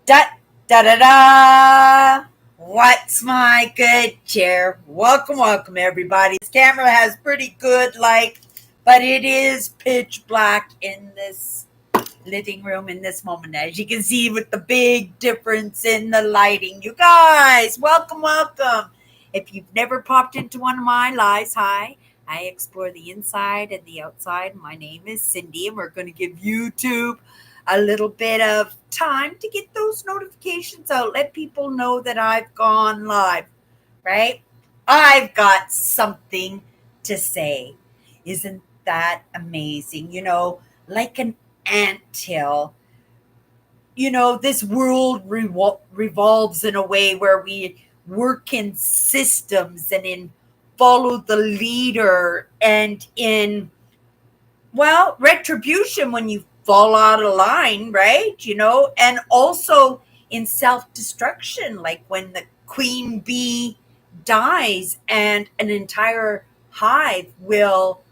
Da da da da. What's my good chair? Welcome, everybody. This camera has pretty good light, but it is pitch black in this living room in this moment, as you can see, with the big difference in the lighting. You guys, welcome. If you've never popped into one of my lives, hi. I explore the inside and the outside. My name is Cindy, and we're going to give YouTube a little bit of time to get those notifications out. Let people know that I've gone live, right? I've got something to say. Isn't that amazing? Like an anthill. This world revolves in a way where we work in systems and in follow the leader and in, well, retribution when you fall out of line, right? And also in self destruction, like when the queen bee dies and an entire hive will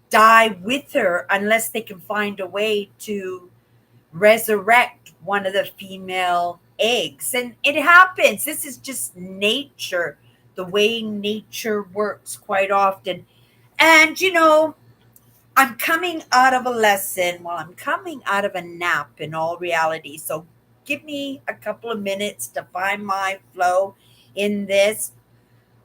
die with her unless they can find a way to resurrect one of the female eggs. And it happens. This is just nature, the way nature works quite often. And, I'm coming out of a lesson. Well, I'm coming out of a nap in all reality. So give me a couple of minutes to find my flow in this.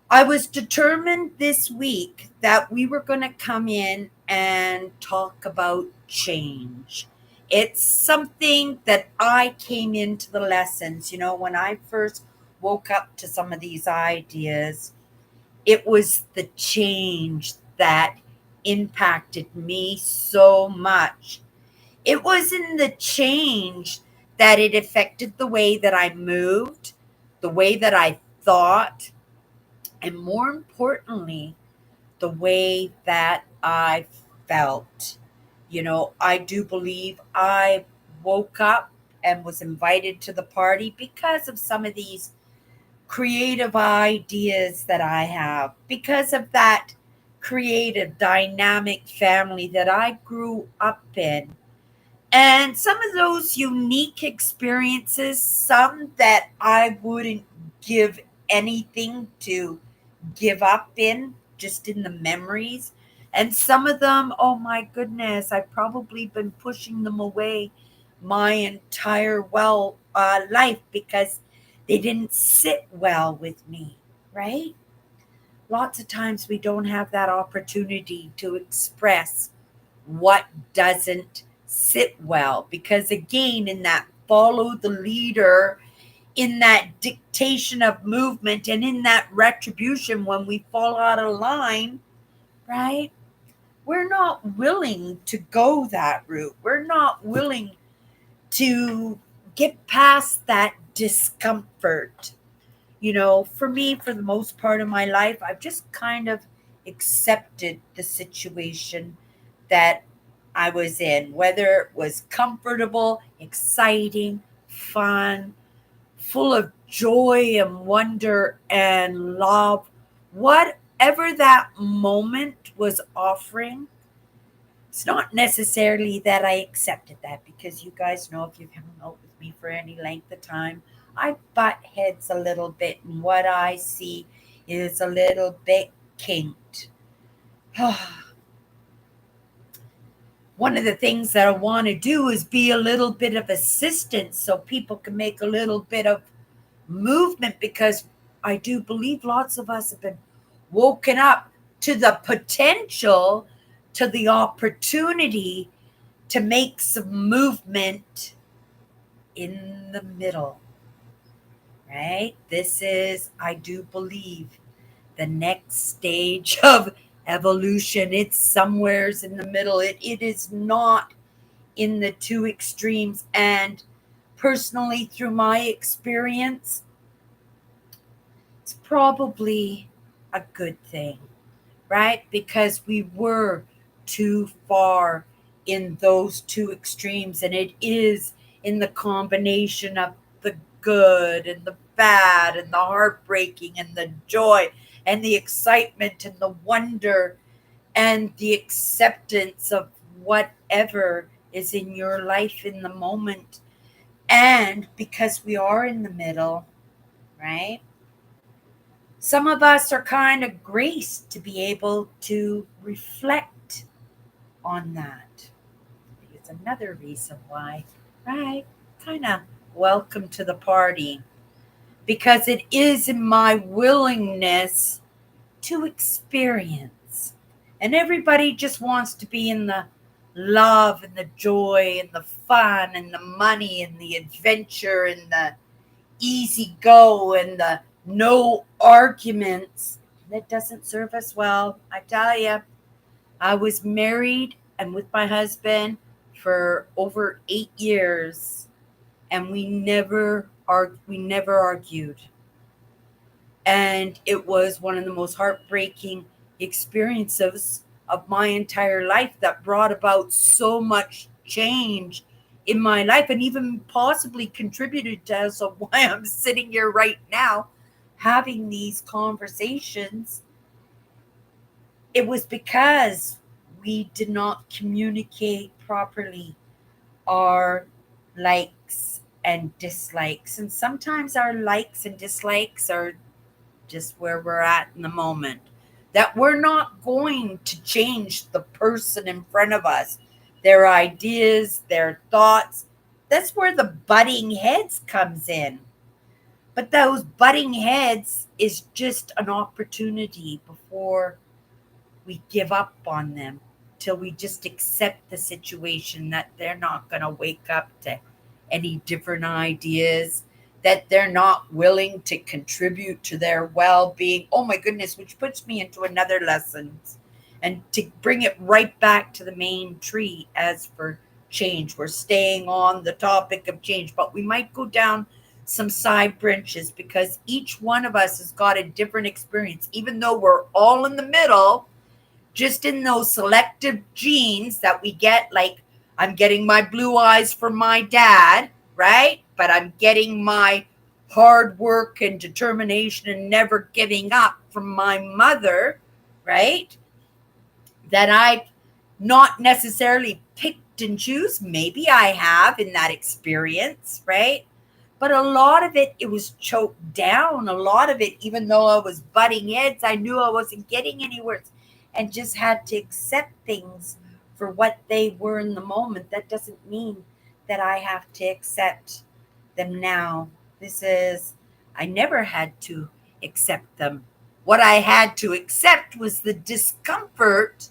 I was determined this week that we were going to come in and talk about change. It's something that I came into the lessons, when I first woke up to some of these ideas. It was the change that impacted me so much. It was in the change that it affected the way that I moved, the way that I thought, and more importantly, the way that I felt. I do believe I woke up and was invited to the party because of some of these creative ideas that I have, because of that creative, dynamic family that I grew up in. And some of those unique experiences, some that I wouldn't give anything to give up in, just in the memories. And some of them, oh my goodness, I've probably been pushing them away my entire life because they didn't sit well with me, right? Lots of times we don't have that opportunity to express what doesn't sit well because, again, in that follow the leader, in that dictation of movement, and in that retribution when we fall out of line, right? We're not willing to go that route. We're not willing to get past that discomfort. For me, for the most part of my life, I've just kind of accepted the situation that I was in, whether it was comfortable, exciting, fun, full of joy and wonder and love, whatever that moment was offering. It's not necessarily that I accepted that because you guys know, if you've hung out with me for any length of time, I butt heads a little bit, and what I see is a little bit kinked. One of the things that I want to do is be a little bit of assistance so people can make a little bit of movement, because I do believe lots of us have been woken up to the potential, to the opportunity to make some movement in the middle, right? This is, I do believe, the next stage of evolution. It's somewheres in the middle. It is not in the two extremes. And personally, through my experience, it's probably a good thing, right? Because we were too far in those two extremes, and it is in the combination of the good and the bad and the heartbreaking and the joy and the excitement and the wonder and the acceptance of whatever is in your life in the moment And because we are in the middle, right? Some of us are kind of graced to be able to reflect on that. It's another reason why, right? Kind of welcome to the party, because it is in my willingness to experience. And everybody just wants to be in the love and the joy and the fun and the money and the adventure and the easy go and the no arguments. That doesn't serve us well. I tell you, I was married and with my husband for over 8 years, and we never argued. And it was one of the most heartbreaking experiences of my entire life that brought about so much change in my life, and even possibly contributed to as of why I'm sitting here right now having these conversations. It was because we did not communicate properly our likes and dislikes. And sometimes our likes and dislikes are just where we're at in the moment. That we're not going to change the person in front of us, their ideas, their thoughts. That's where the butting heads comes in. But those butting heads is just an opportunity before we give up on them, till we just accept the situation that they're not going to wake up to any different ideas, that they're not willing to contribute to their well-being. Oh my goodness, which puts me into another lesson, and to bring it right back to the main tree. As for change, we're staying on the topic of change, but we might go down some side branches, because each one of us has got a different experience, even though we're all in the middle, just in those selective genes that we get. Like, I'm getting my blue eyes from my dad, right? But I'm getting my hard work and determination and never giving up from my mother, right? That I not necessarily picked and choose. Maybe I have in that experience, right? But a lot of it, it was choked down. A lot of it, even though I was butting heads, I knew I wasn't getting anywhere, and just had to accept things for what they were in the moment. That doesn't mean that I have to accept them now. I never had to accept them. What I had to accept was the discomfort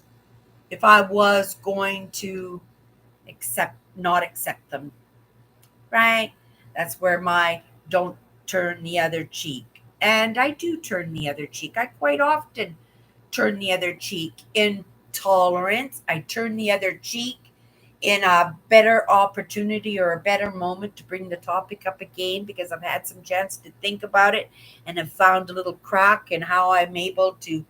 if I was going to not accept them, right? That's where my don't turn the other cheek. And I do turn the other cheek. I quite often turn the other cheek in tolerance. I turn the other cheek in a better opportunity or a better moment to bring the topic up again, because I've had some chance to think about it and have found a little crack in how I'm able to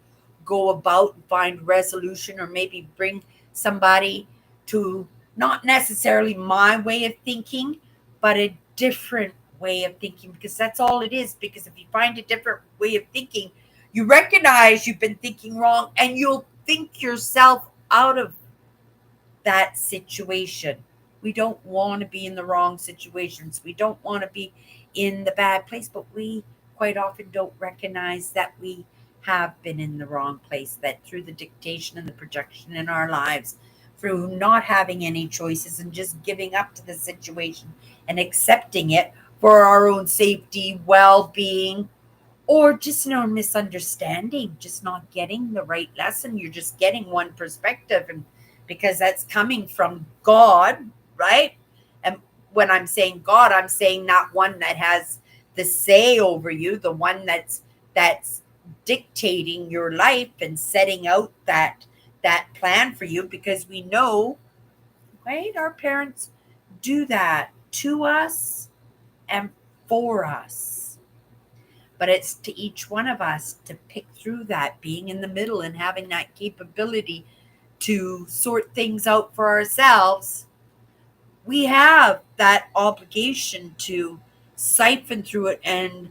go about and find resolution, or maybe bring somebody to not necessarily my way of thinking, but a different way of thinking, because that's all it is. Because if you find a different way of thinking, you recognize you've been thinking wrong, and you'll think yourself out of that situation. We don't want to be in the wrong situations. We don't want to be in the bad place, but we quite often don't recognize that we have been in the wrong place, that through the dictation and the projection in our lives, through not having any choices and just giving up to the situation and accepting it for our own safety, well being, or just misunderstanding, just not getting the right lesson. You're just getting one perspective, and because that's coming from God, right? And when I'm saying God, I'm saying not one that has the say over you, the one that's dictating your life and setting out that plan for you, because we know, right, our parents do that to us and for us. But it's to each one of us to pick through that, being in the middle and having that capability to sort things out for ourselves. We have that obligation to siphon through it and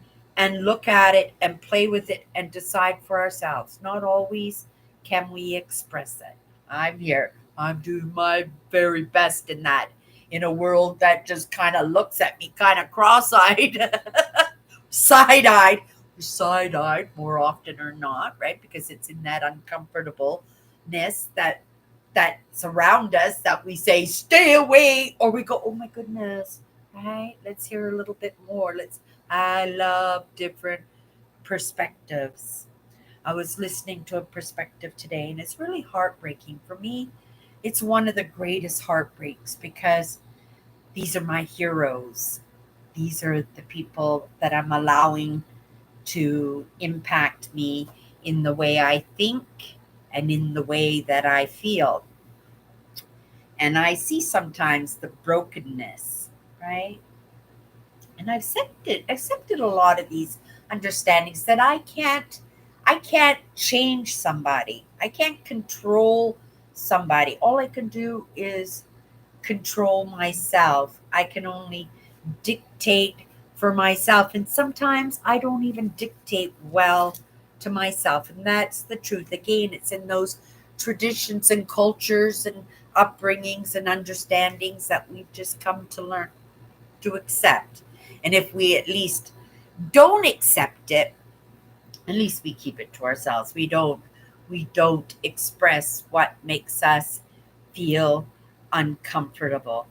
look at it and play with it and decide for ourselves. Not always can we express it. I'm here. I'm doing my very best in that. in a world that just kind of looks at me kind of cross-eyed, side-eyed, side-eyed more often or not, right? Because it's in that uncomfortableness that's around us that we say, stay away, or we go, oh my goodness, right? Let's hear a little bit more. I love different perspectives. I was listening to a perspective today, and it's really heartbreaking for me. It's one of the greatest heartbreaks because these are my heroes. These are the people that I'm allowing to impact me in the way I think and in the way that I feel. And I see sometimes the brokenness, right? And I've accepted a lot of these understandings that I can't change somebody. I can't control somebody. All I can do is control myself. I can only dictate for myself. And sometimes I don't even dictate well to myself. And that's the truth. Again, it's in those traditions and cultures and upbringings and understandings that we've just come to learn to accept. And if we at least don't accept it, at least we keep it to ourselves. We don't express what makes us feel uncomfortable.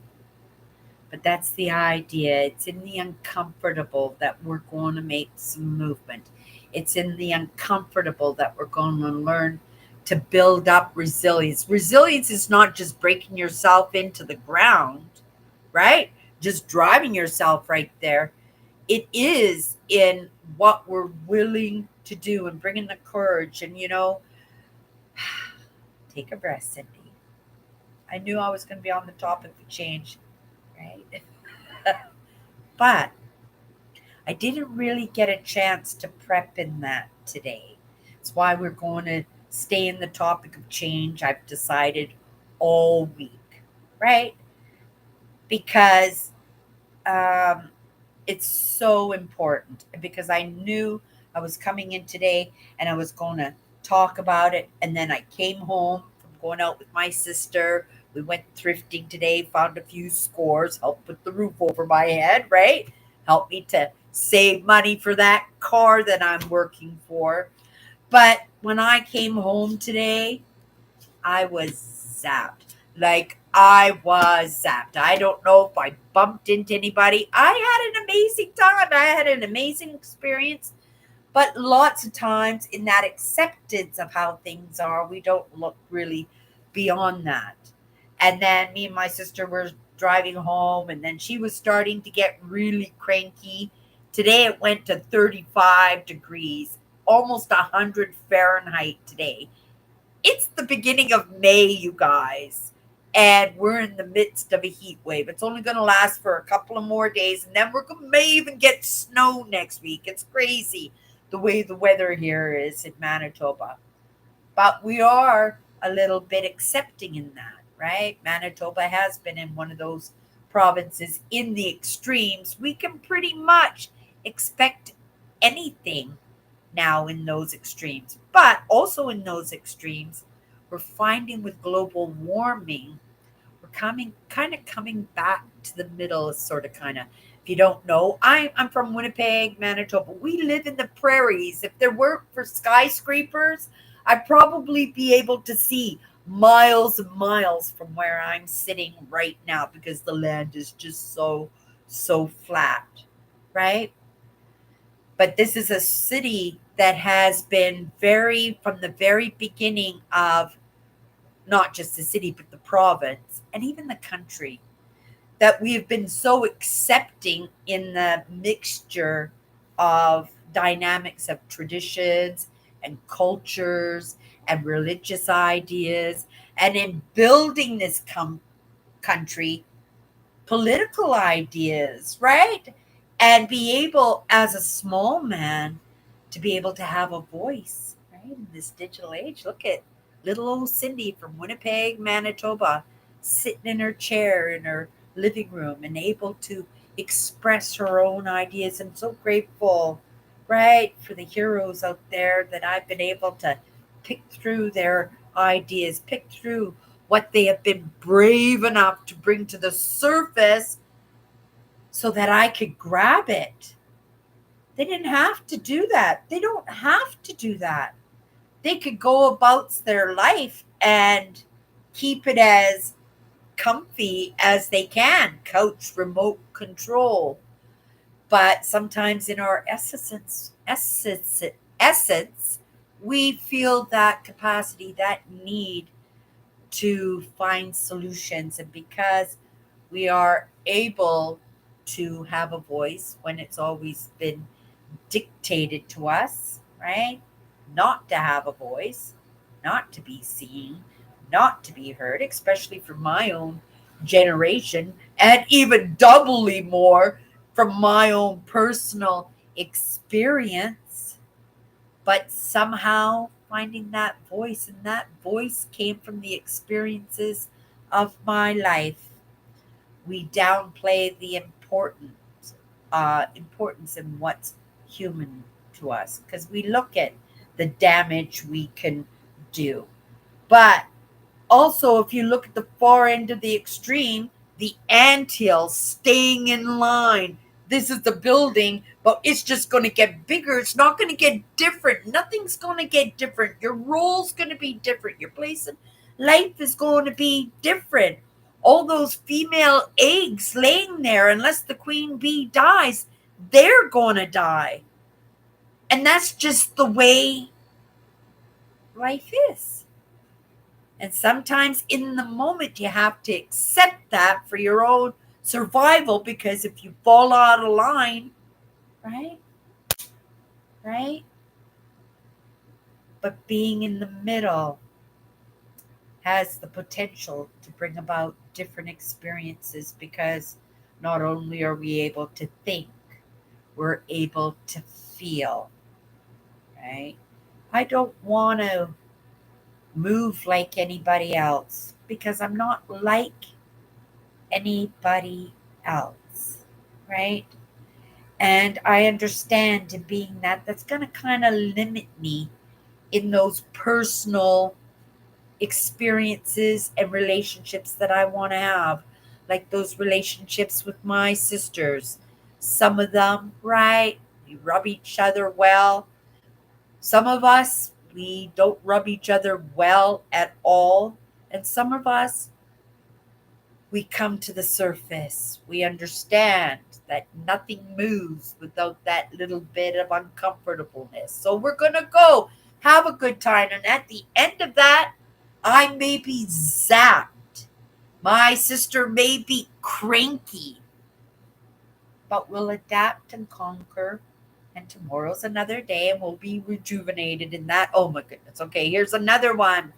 But that's the idea. It's in the uncomfortable that we're going to make some movement. It's in the uncomfortable that we're going to learn to build up resilience. Resilience is not just breaking yourself into the ground, right? Just driving yourself right there. It is in what we're willing to do and bringing the courage. And, take a breath, Cindy. I knew I was going to be on the topic of change, right? But I didn't really get a chance to prep in that today. That's why we're going to stay in the topic of change. I've decided all week, right? Because um, it's so important. Because I knew I was coming in today and I was going to talk about it. And then I came home from going out with my sister. We went thrifting today, found a few scores, helped put the roof over my head, right? Helped me to save money for that car that I'm working for. But when I came home today, I was zapped. Like I was zapped. I don't know if I bumped into anybody. I had an amazing time. I had an amazing experience. But lots of times in that acceptance of how things are, we don't look really beyond that. And then me and my sister were driving home, and then she was starting to get really cranky. Today it went to 35 degrees, almost 100 Fahrenheit today. It's the beginning of May, you guys, and we're in the midst of a heat wave. It's only going to last for a couple of more days, and then may even get snow next week. It's crazy the way the weather here is in Manitoba. But we are a little bit accepting in that, right? Manitoba has been in one of those provinces in the extremes. We can pretty much expect anything now in those extremes. But also in those extremes, we're finding with global warming, we're coming back to the middle, sort of kind of. If you don't know, I'm from Winnipeg, Manitoba. We live in the prairies. If there weren't for skyscrapers, I'd probably be able to see miles and miles from where I'm sitting right now because the land is just so flat, right? But this is a city that has been from the very beginning of not just the city, but the province and even the country, that we have been so accepting in the mixture of dynamics of traditions and cultures and religious ideas, and in building this country, political ideas, right? And be able, as a small man, to be able to have a voice, right? In this digital age. Look at little old Cindy from Winnipeg, Manitoba, sitting in her chair in her living room and able to express her own ideas. I'm so grateful, right, for the heroes out there that I've been able to pick through their ideas, pick through what they have been brave enough to bring to the surface so that I could grab it. They didn't have to do that. They don't have to do that. They could go about their life and keep it as comfy as they can, couch remote control. But sometimes in our essence, we feel that capacity, that need to find solutions. And because we are able to have a voice when it's always been dictated to us, right? Not to have a voice, not to be seen, not to be heard, especially for my own generation, and even doubly more from my own personal experience. But somehow finding that voice, and that voice came from the experiences of my life. We downplay the importance in what's human to us because we look at the damage we can do. But also, if you look at the far end of the extreme, the anthill staying in line. This is the building, but it's just going to get bigger. It's not going to get different. Nothing's going to get different. Your role's going to be different. Your place in life is going to be different. All those female eggs laying there, unless the queen bee dies, they're going to die. And that's just the way life is. And sometimes in the moment, you have to accept that for your own survival because if you fall out of line, right? Right? But being in the middle has the potential to bring about different experiences because not only are we able to think, we're able to feel, right? I don't want to move like anybody else because I'm not like anybody else, right? And I understand in being that, that's going to kind of limit me in those personal experiences and relationships that I want to have, like those relationships with my sisters. Some of them, right? We rub each other well. Some of us, we don't rub each other well at all. And some of us, we come to the surface. We understand that nothing moves without that little bit of uncomfortableness. So we're going to go have a good time. And at the end of that, I may be zapped. My sister may be cranky, but we'll adapt and conquer. And tomorrow's another day and we'll be rejuvenated in that. Oh my goodness. Okay, here's another one.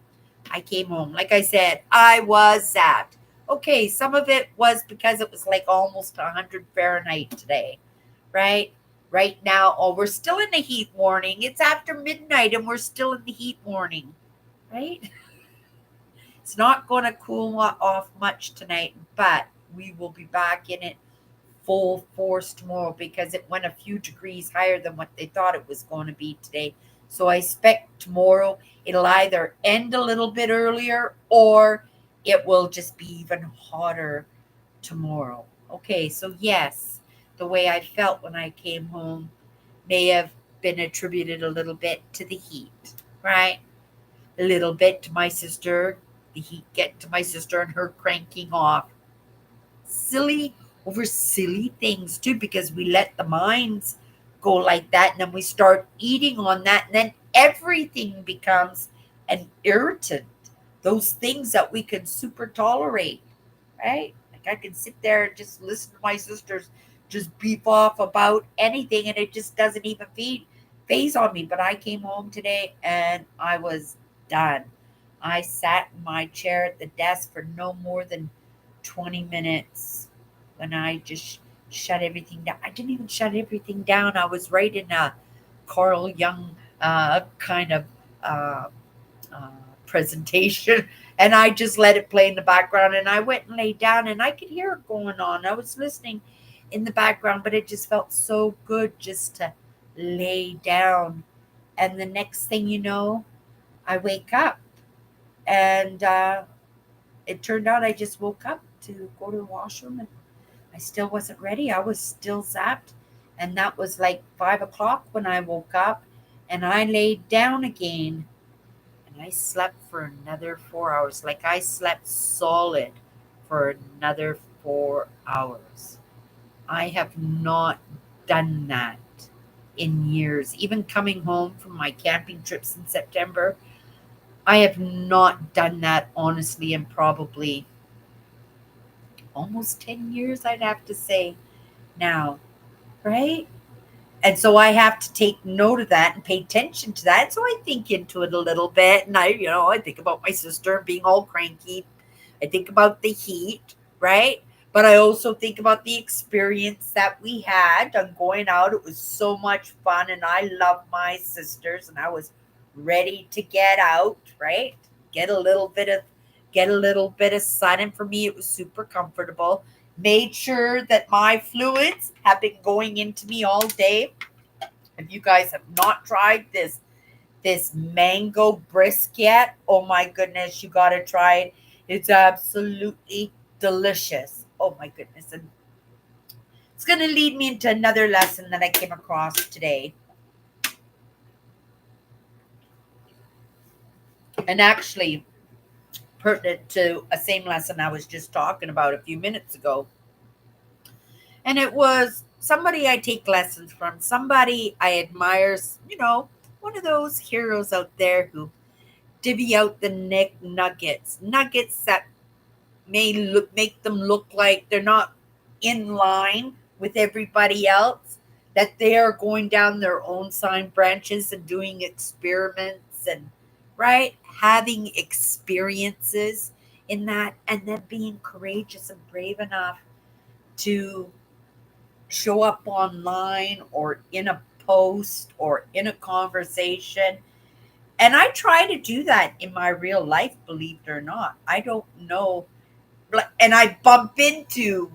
I came home. Like I said, I was zapped. Okay, some of it was because it was like almost 100 Fahrenheit today, right? Right now, oh, we're still in the heat warning. It's after midnight and we're still in the heat warning, right? It's not going to cool off much tonight, but we will be back in it full force tomorrow because it went a few degrees higher than what they thought it was going to be today. So I expect tomorrow it'll either end a little bit earlier or it will just be even hotter tomorrow. Okay, so yes, the way I felt when I came home may have been attributed a little bit to the heat, right? A little bit to my sister, the heat get to my sister and her cranking off. Silly over silly things too, because we let the minds go like that and then we start eating on that and then everything becomes an irritant. Those things that we can super tolerate, right? Like I can sit there and just listen to my sisters just beef off about anything and it just doesn't even phase on me. But I came home today and I was done. I sat in my chair at the desk for no more than 20 minutes when I just shut everything down. I didn't even shut everything down. I was writing a Carl Jung kind of uh, uh, presentation, and I just let it play in the background. And I went and laid down, and I could hear it going on. I was listening in the background, but it just felt so good just to lay down. And the next thing you know, I wake up and it turned out I just woke up to go to the washroom and I still wasn't ready. I was still zapped. And that was like 5 o'clock when I woke up and I laid down again and I slept for another 4 hours. Like I slept solid for another 4 hours. I have not done that in years. Even coming home from my camping trips in September, I have not done that honestly in probably almost 10 years, I'd have to say now, right? And so I have to take note of that and pay attention to that. So I think into it a little bit. And I think about my sister being all cranky. I think about the heat, right? But I also think about the experience that we had on going out. It was so much fun. And I love my sisters. And I was ready to get out, right? Get a little bit of get a little bit of sun. And for me, it was super comfortable. Made sure that my fluids have been going into me all day. If you guys have not tried this mango brisket, oh my goodness, you got to try it. It's absolutely delicious. Oh my goodness. And it's going to lead me into another lesson that I came across today. And actually pertinent to a same lesson I was just talking about a few minutes ago. And it was somebody I take lessons from, somebody I admire, one of those heroes out there who divvy out the nuggets that make them look like they're not in line with everybody else, that they are going down their own sign branches and doing experiments and right having experiences in that, and then being courageous and brave enough to show up online or in a post or in a conversation. And I try to do that in my real life, believe it or not. I don't know. And I bump into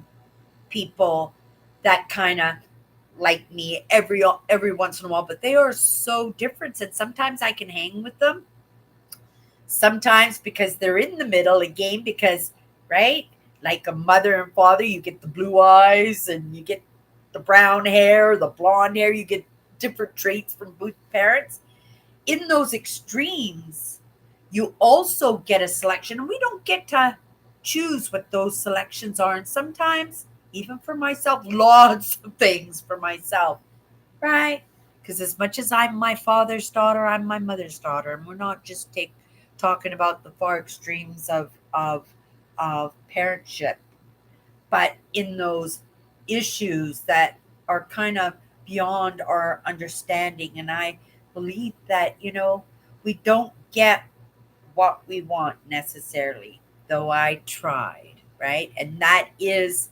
people that kind of like me every once in a while, but they are so different. And sometimes I can hang with them. Sometimes because they're in the middle again, because right, like a mother and father, you get the blue eyes and you get the brown hair, the blonde hair, you get different traits from both parents. In those extremes, you also get a selection, and we don't get to choose what those selections are. And sometimes, even for myself, lots of things for myself, right? Because as much as I'm my father's daughter, I'm my mother's daughter, and we're not just talking about the far extremes of parentship, but in those issues that are kind of beyond our understanding. And I believe that, we don't get what we want necessarily, though I tried, right? And that is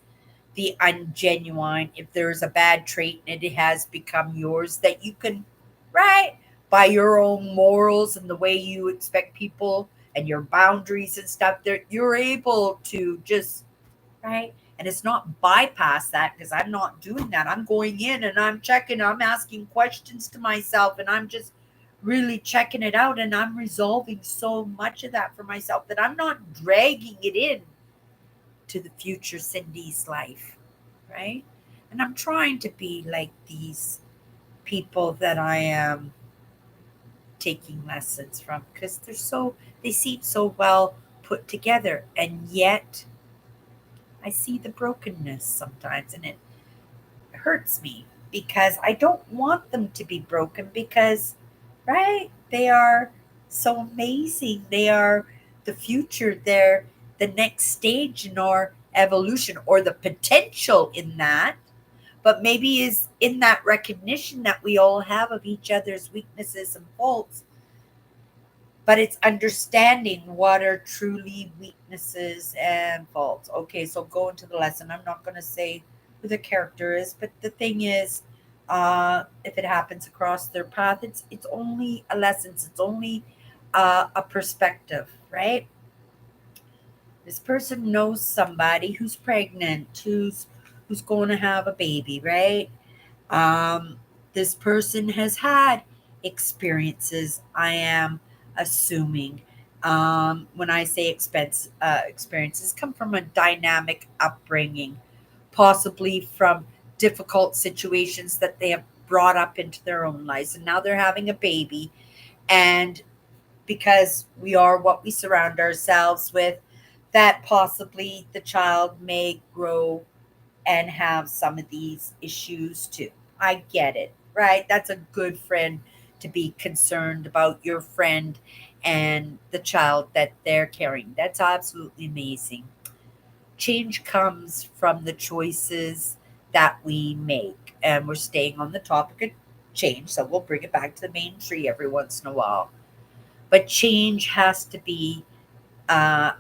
the ungenuine. If there's a bad trait and it has become yours, that you can, right, by your own morals and the way you expect people and your boundaries and stuff, that you're able to just right? And it's not bypass that, because I'm not doing that. I'm going in and I'm checking, I'm asking questions to myself, and I'm just really checking it out. And I'm resolving so much of that for myself that I'm not dragging it in to the future Cindy's life, right? And I'm trying to be like these people that I am taking lessons from, because they seem so well put together. And yet I see the brokenness sometimes, and it hurts me because I don't want them to be broken, because, right, they are so amazing. They are the future. They're the next stage in our evolution, or the potential in that. But maybe is in that recognition that we all have of each other's weaknesses and faults, but it's understanding what are truly weaknesses and faults. Okay, so go into the lesson. I'm not going to say who the character is, but the thing is, if it happens across their path, it's only a lesson. It's only a perspective, right? This person knows somebody who's pregnant, who's going to have a baby, right? Um, this person has had experiences, I am assuming. When I say experiences, come from a dynamic upbringing, possibly from difficult situations that they have brought up into their own lives. And now they're having a baby. And because we are what we surround ourselves with, that possibly the child may grow and have some of these issues too. I get it, right? That's a good friend to be concerned about your friend and the child that they're carrying. That's absolutely amazing. Change comes from the choices that we make. And we're staying on the topic of change, so we'll bring it back to the main tree every once in a while. But change has to be a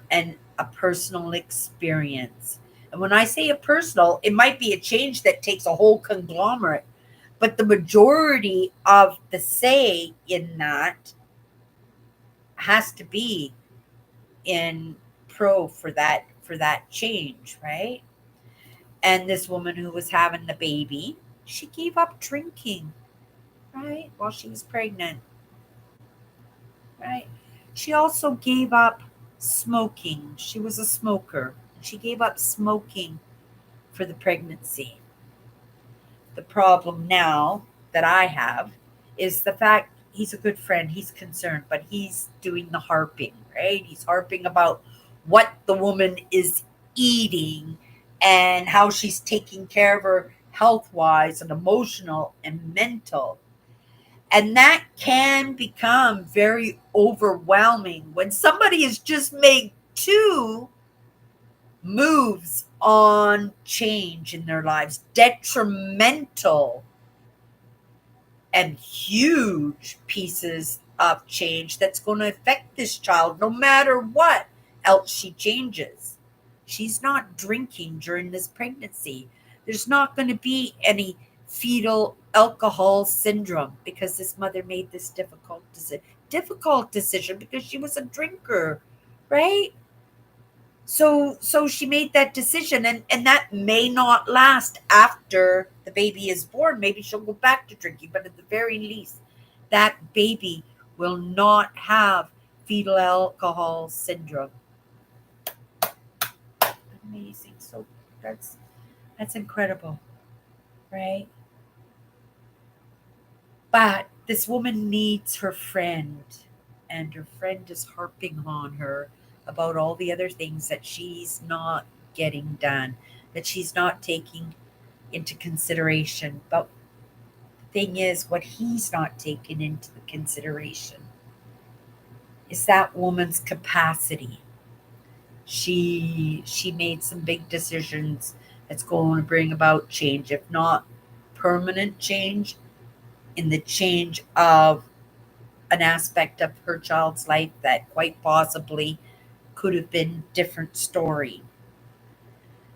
personal experience. And when I say a personal, it might be a change that takes a whole conglomerate, but the majority of the say in that has to be in pro for that change, right? And this woman who was having the baby, she gave up drinking, right, while she was pregnant, right? She also gave up smoking. She was a smoker. She gave up smoking for the pregnancy. The problem now that I have is the fact he's a good friend, he's concerned, but he's doing the harping, right? He's harping about what the woman is eating and how she's taking care of her health wise and emotional and mental. And that can become very overwhelming when somebody has just made two moves on change in their lives, detrimental and huge pieces of change that's going to affect this child no matter what else she changes. She's not drinking during this pregnancy. There's not going to be any fetal alcohol syndrome because this mother made this difficult decision because she was a drinker, right? So she made that decision, and that may not last after the baby is born. Maybe she'll go back to drinking, but at the very least, that baby will not have fetal alcohol syndrome. Amazing. So that's incredible, right? But this woman needs her friend, and her friend is harping on her about all the other things that she's not getting done, that she's not taking into consideration. But the thing is, what he's not taking into the consideration is that woman's capacity. She made some big decisions that's going to bring about change, if not permanent change, in the change of an aspect of her child's life that quite possibly could have been different story.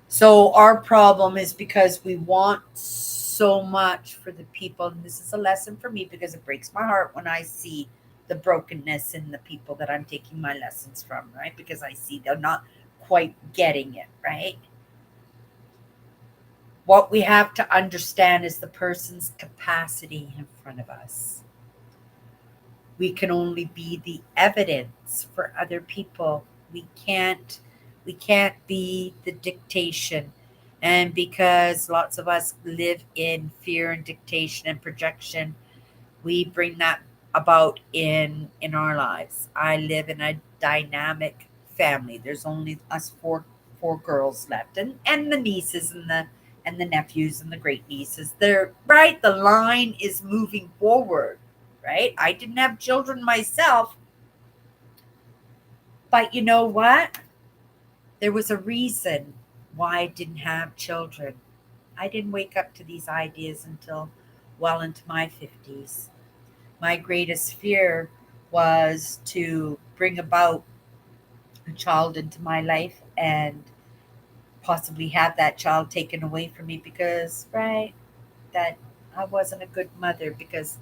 So our problem is because we want so much for the people, and this is a lesson for me because it breaks my heart when I see the brokenness in the people that I'm taking my lessons from, right? Because I see they're not quite getting it, right? What we have to understand is the person's capacity in front of us. We can only be the evidence for other people. We can't be the dictation. And because lots of us live in fear and dictation and projection, we bring that about in our lives. I live in a dynamic family. There's only us four girls left, and the nieces and the nephews and the great nieces. They're right. The line is moving forward, right? I didn't have children myself, but you know what? There was a reason why I didn't have children. I didn't wake up to these ideas until well into my 50s. My greatest fear was to bring about a child into my life and possibly have that child taken away from me because, right, that I wasn't a good mother because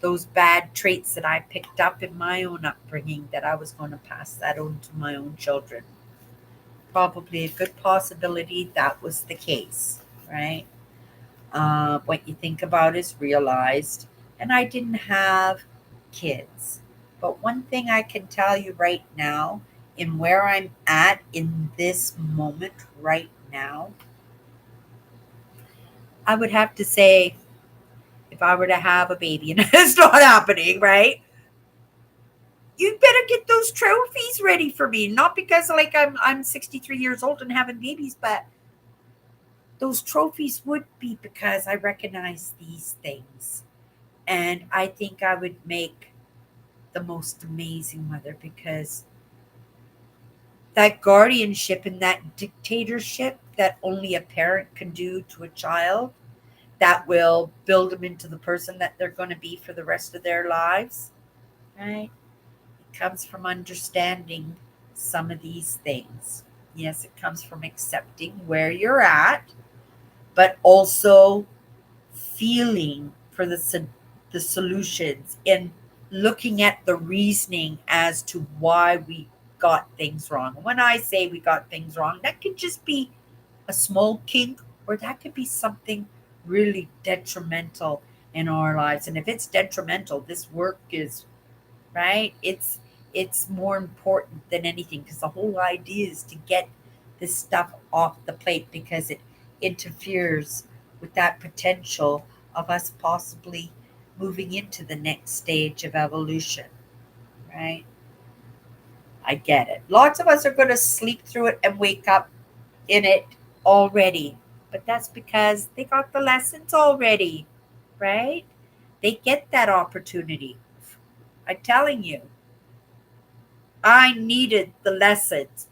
those bad traits that I picked up in my own upbringing, that I was going to pass that on to my own children. Probably a good possibility that was the case, right? What you think about is realized, and I didn't have kids. But one thing I can tell you right now, in where I'm at in this moment right now, I would have to say, if I were to have a baby and it's not happening, right? You better get those trophies ready for me. Not because like I'm 63 years old and having babies, but those trophies would be because I recognize these things. And I think I would make the most amazing mother because that guardianship and that dictatorship that only a parent can do to a child that will build them into the person that they're going to be for the rest of their lives, right? It comes from understanding some of these things. Yes, it comes from accepting where you're at, but also feeling for the solutions and looking at the reasoning as to why we got things wrong. When I say we got things wrong, that could just be a small kink or that could be something really detrimental in our lives. And if it's detrimental, this work is right. It's more important than anything because the whole idea is to get this stuff off the plate because it interferes with that potential of us possibly moving into the next stage of evolution, right? I get it. Lots of us are going to sleep through it and wake up in it already, but that's because they got the lessons already, right? They get that opportunity. I'm telling you, I needed the lessons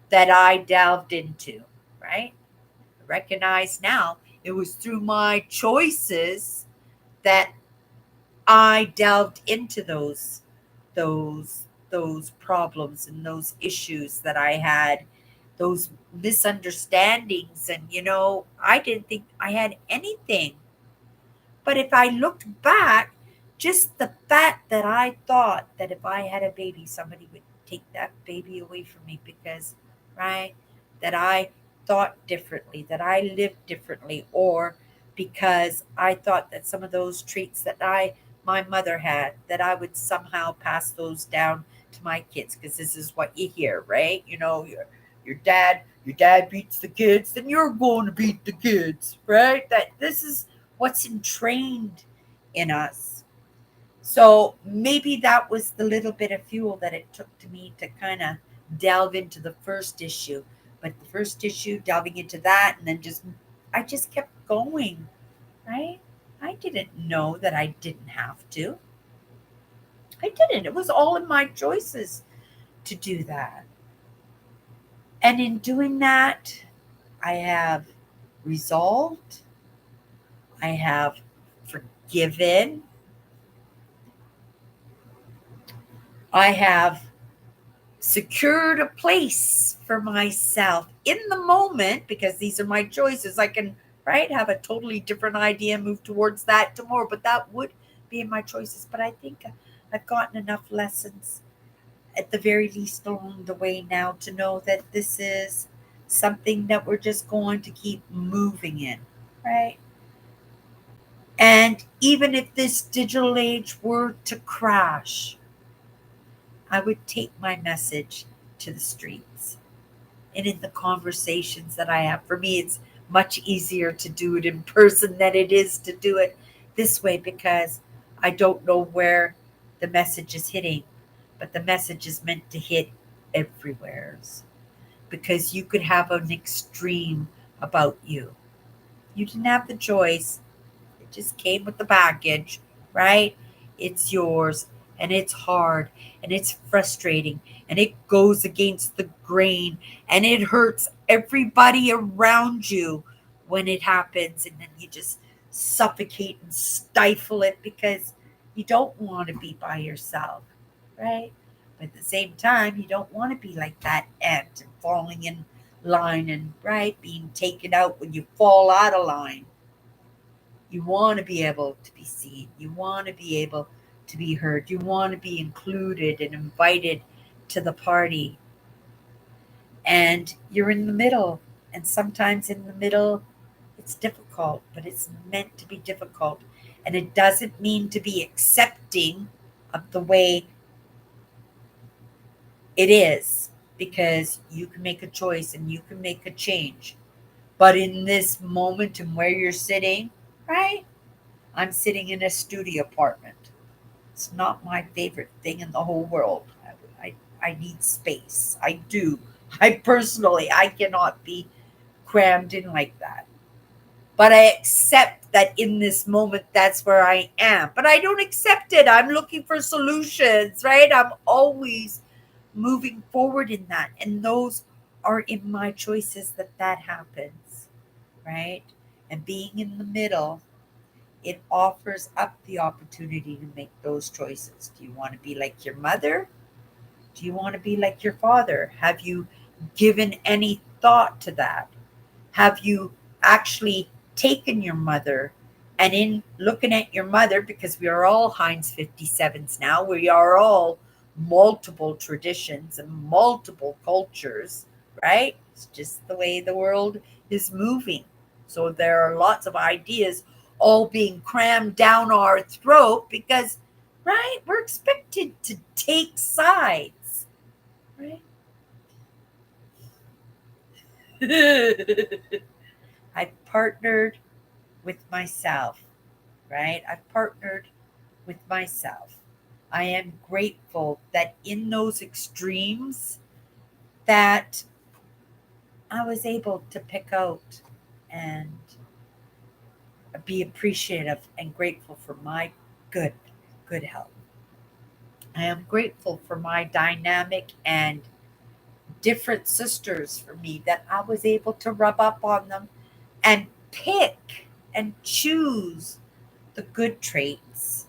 that I delved into, right? I recognize now it was through my choices that I delved into those problems and those issues that I had, those misunderstandings. And I didn't think I had anything. But if I looked back, just the fact that I thought that if I had a baby, somebody would take that baby away from me because, right, that I thought differently, that I lived differently, or because I thought that some of those traits that my mother had, that I would somehow pass those down to my kids because this is what you hear, right? Your dad beats the kids, then you're going to beat the kids, right? That this is what's entrained in us. So maybe that was the little bit of fuel that it took to me to kind of delve into the first issue. But the first issue, delving into that, and then I just kept going, right? I didn't know that I didn't have to. I didn't. It was all in my choices to do that. And in doing that, I have resolved, I have forgiven, I have secured a place for myself in the moment because these are my choices. I can, right, have a totally different idea, move towards that tomorrow, but that would be in my choices. But I think I've gotten enough lessons at the very least along the way now to know that this is something that we're just going to keep moving in, right? And even if this digital age were to crash, I would take my message to the streets and in the conversations that I have. For me, it's much easier to do it in person than it is to do it this way because I don't know where the message is hitting, but the message is meant to hit everywhere because you could have an extreme about you. You didn't have the choice. It just came with the package, right? It's yours and it's hard and it's frustrating and it goes against the grain and it hurts everybody around you when it happens. And then you just suffocate and stifle it because you don't want to be by yourself, right? But at the same time, you don't want to be like that ant and falling in line and, right, being taken out when you fall out of line. You want to be able to be seen. You want to be able to be heard. You want to be included and invited to the party. And you're in the middle. And sometimes in the middle, it's difficult, but it's meant to be difficult. And it doesn't mean to be accepting of the way It is, because you can make a choice and you can make a change. But in this moment and where you're sitting, right? I'm sitting in a studio apartment. It's not my favorite thing in the whole world. I need space. I do. I cannot be crammed in like that. But I accept that in this moment, that's where I am. But I don't accept it. I'm looking for solutions, right? I'm always moving forward in that. And those are in my choices that happens, right? And being in the middle, it offers up the opportunity to make those choices. Do you want to be like your mother? Do you want to be like your father? Have you given any thought to that? Have you actually taken your mother, and in looking at your mother, because we are all Heinz 57s now, we are all multiple traditions and multiple cultures, right? It's just the way the world is moving. So there are lots of ideas all being crammed down our throat because, right, we're expected to take sides, right? I partnered with myself, right? I've partnered with myself. I am grateful that in those extremes that I was able to pick out and be appreciative and grateful for my good good health. I am grateful for my dynamic and different sisters for me that I was able to rub up on them and pick and choose the good traits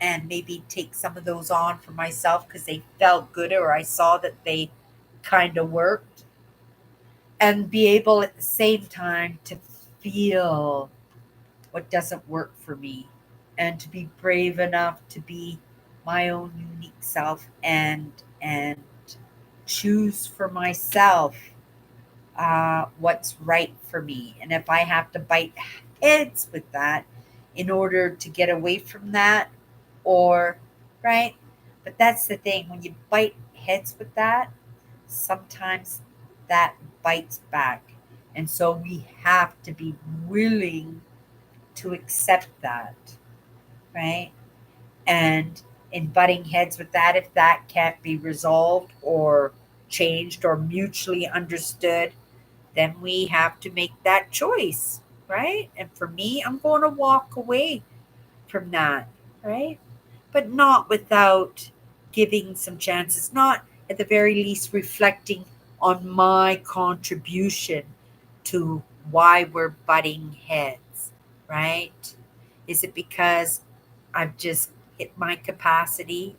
and maybe take some of those on for myself because they felt good or I saw that they kind of worked, and be able at the same time to feel what doesn't work for me and to be brave enough to be my own unique self and choose for myself what's right for me. And if I have to bite heads with that in order to get away from that, or, right? But that's the thing. When you bite heads with that, sometimes that bites back. And so we have to be willing to accept that, right? And in butting heads with that, if that can't be resolved or changed or mutually understood, then we have to make that choice, right? And for me, I'm going to walk away from that, right? But not without giving some chances, not at the very least reflecting on my contribution to why we're butting heads, right? Is it because I've just hit my capacity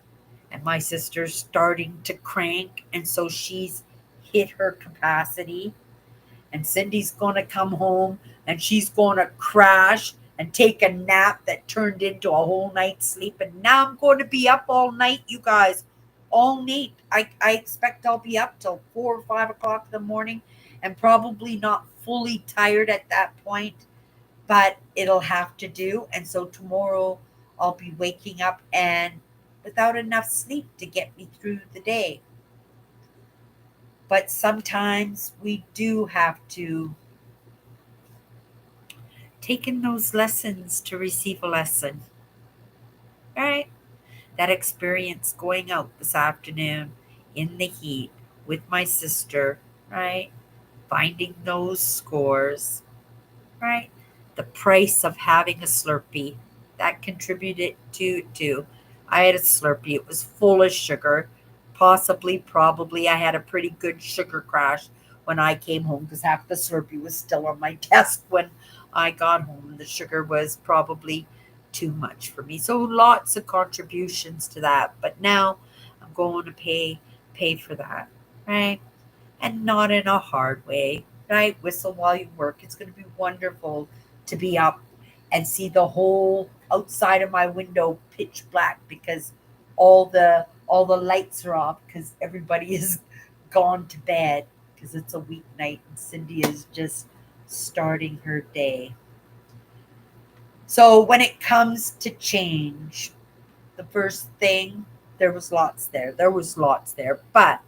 and my sister's starting to crank and so she's hit her capacity, and Cindy's going to come home and she's going to crash and take a nap that turned into a whole night's sleep. And now I'm going to be up all night, you guys, all night. I expect I'll be up till 4 or 5 o'clock in the morning and probably not fully tired at that point, but it'll have to do. And so tomorrow I'll be waking up and without enough sleep to get me through the day. But sometimes we do have to take in those lessons to receive a lesson, right? That experience going out this afternoon in the heat with my sister, right? Finding those scores, right? The price of having a Slurpee that contributed to it too. I had a Slurpee. It was full of sugar. Possibly, probably, I had a pretty good sugar crash when I came home because half the Slurpee was still on my desk when I got home. The sugar was probably too much for me. So lots of contributions to that. But now I'm going to pay for that, right? And not in a hard way, right? Whistle while you work. It's going to be wonderful to be up and see the whole outside of my window pitch black because all the lights are off because everybody is gone to bed because it's a weeknight and Cindy is just starting her day. So when it comes to change, the first thing, There was lots there. There was lots there. But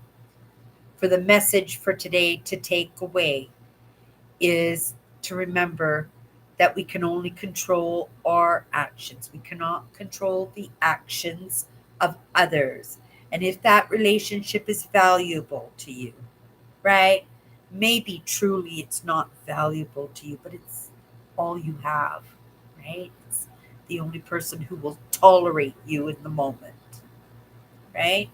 for the message for today to take away is to remember that we can only control our actions. We cannot control the actions of others. And if that relationship is valuable to you, right? Maybe truly it's not valuable to you, but it's all you have, right? It's the only person who will tolerate you in the moment, right?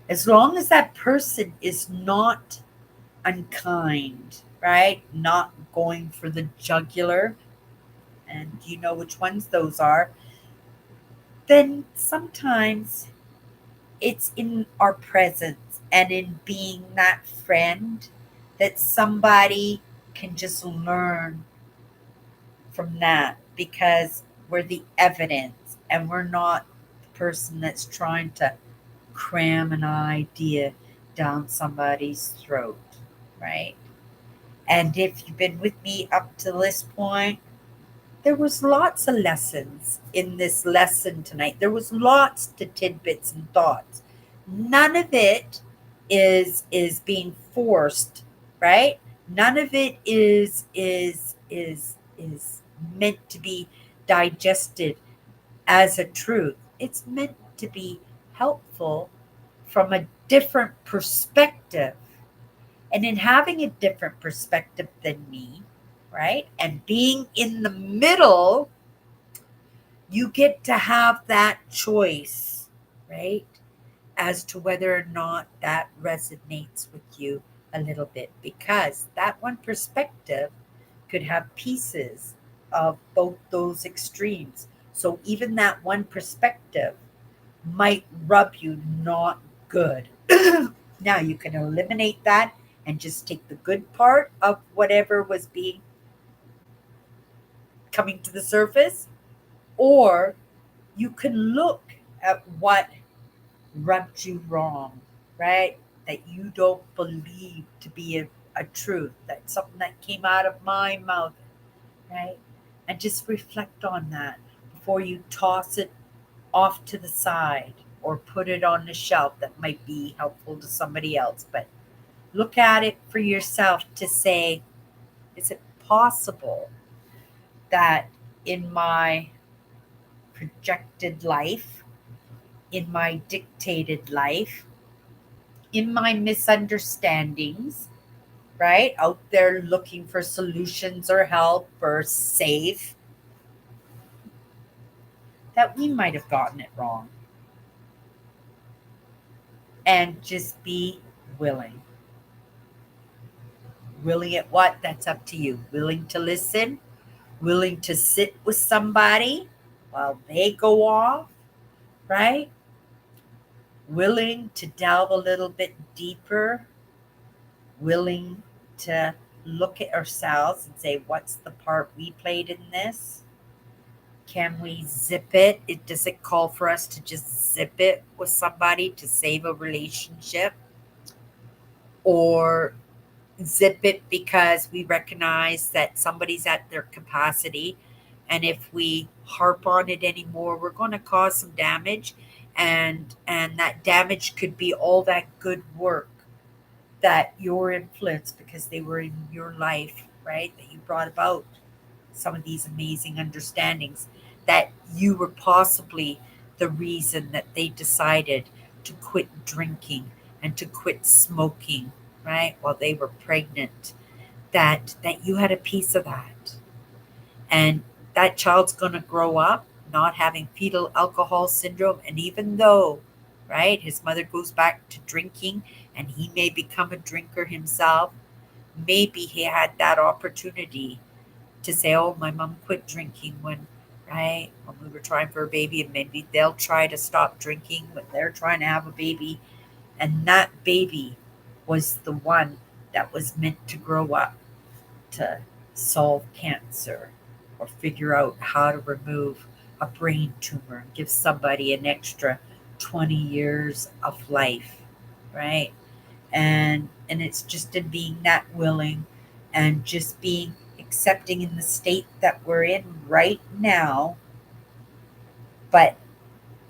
As long as that person is not unkind, right? Not going for the jugular, and you know which ones those are, then sometimes it's in our presence and in being that friend that somebody can just learn from that because we're the evidence and we're not the person that's trying to cram an idea down somebody's throat, right? And if you've been with me up to this point, there was lots of lessons in this lesson tonight. There was lots to tidbits and thoughts. None of it is being forced, right? None of it is meant to be digested as a truth. It's meant to be helpful from a different perspective. And in having a different perspective than me, right? And being in the middle, you get to have that choice, right? As to whether or not that resonates with you a little bit. Because that one perspective could have pieces of both those extremes. So even that one perspective might rub you not good. Now you can eliminate that and just take the good part of whatever was being coming to the surface, or you can look at what rubbed you wrong, right? That you don't believe to be a truth, that's something that came out of my mouth, right? And just reflect on that before you toss it off to the side or put it on the shelf that might be helpful to somebody else. But look at it for yourself to say, is it possible that in my projected life, in my dictated life, in my misunderstandings, right? Out there looking for solutions or help or safe, that we might have gotten it wrong. And just be willing. Willing at what? That's up to you. Willing to listen, willing to sit with somebody while they go off, right? Willing to delve a little bit deeper, willing to look at ourselves and say, what's the part we played in this? Can we zip it? Does it call for us to just zip it with somebody to save a relationship? Or zip it because we recognize that somebody's at their capacity, and if we harp on it anymore, we're going to cause some damage, and that damage could be all that good work that your influence because they were in your life, right? That you brought about some of these amazing understandings, that you were possibly the reason that they decided to quit drinking and to quit smoking, right? While they were pregnant, that you had a piece of that. And that child's going to grow up not having fetal alcohol syndrome. And even though, right, his mother goes back to drinking and he may become a drinker himself, maybe he had that opportunity to say, oh, my mom quit drinking when, right, when we were trying for a baby, and maybe they'll try to stop drinking when they're trying to have a baby. And that baby was the one that was meant to grow up to solve cancer or figure out how to remove a brain tumor and give somebody an extra 20 years of life, right? And it's just in being that willing and just being accepting in the state that we're in right now, but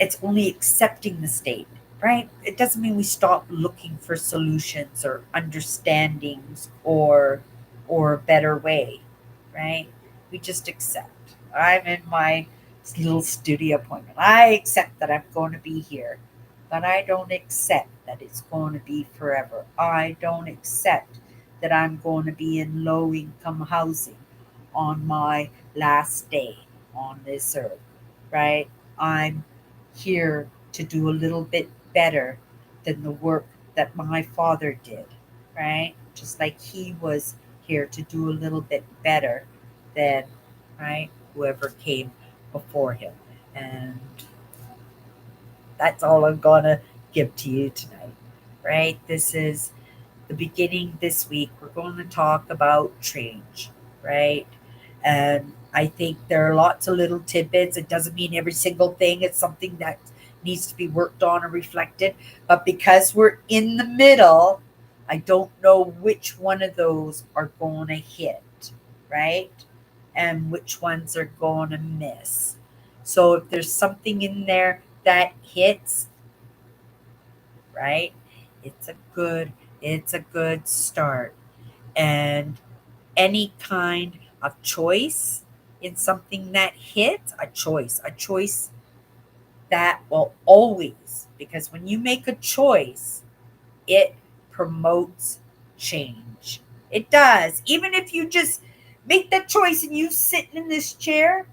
It's only accepting the state, right? It doesn't mean we stop looking for solutions or understandings or a better way, right? We just accept. I'm in my little studio appointment. I accept that I'm going to be here, but I don't accept that it's going to be forever. I don't accept that I'm going to be in low income housing on my last day on this earth, right? I'm here to do a little bit better than the work that my father did, right? Just like he was here to do a little bit better than, right, whoever came before him. And that's all I'm going to give to you tonight, right? This is the beginning this week. We're going to talk about change, right? And I think there are lots of little tidbits. It doesn't mean every single thing. It's something that needs to be worked on and reflected. But because we're in the middle, I don't know which one of those are going to hit, right? And which ones are going to miss. So if there's something in there that hits, right? It's a good it's a good start. And any kind of choice in something that hits, a choice that will always, because when you make a choice, it promotes change. It does. Even if you just make that choice and you sitting in this chair,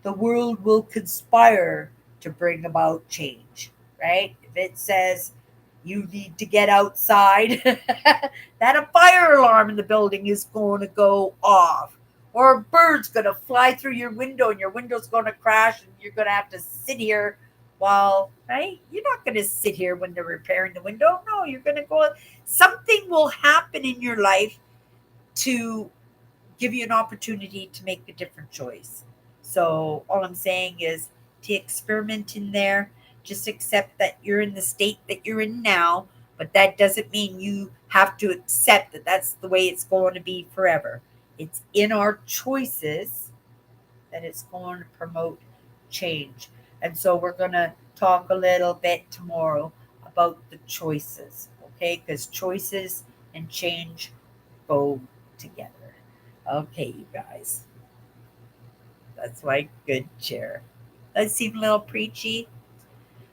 the world will conspire to bring about change, right? If it says you need to get outside, that a fire alarm in the building is going to go off, or a bird's going to fly through your window and your window's going to crash and you're going to have to sit here while, right? You're not going to sit here when they're repairing the window. No, you're going to go. Something will happen in your life to give you an opportunity to make a different choice. So all I'm saying is to experiment in there. Just accept that you're in the state that you're in now, but that doesn't mean you have to accept that that's the way it's going to be forever. It's in our choices that it's going to promote change. And so we're going to talk a little bit tomorrow about the choices, okay? Because choices and change go together. Okay, you guys. That's my good chair. That seem a little preachy.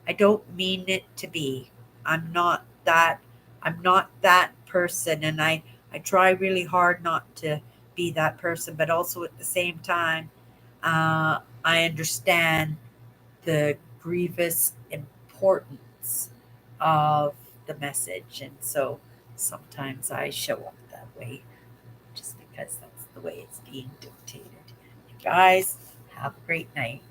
I don't mean it to be. I'm not that I'm not that person, and I try really hard not to be that person, but also at the same time, I understand the grievous importance of the message, and so sometimes I show up that way just because that's the way it's being dictated. You guys, have a great night.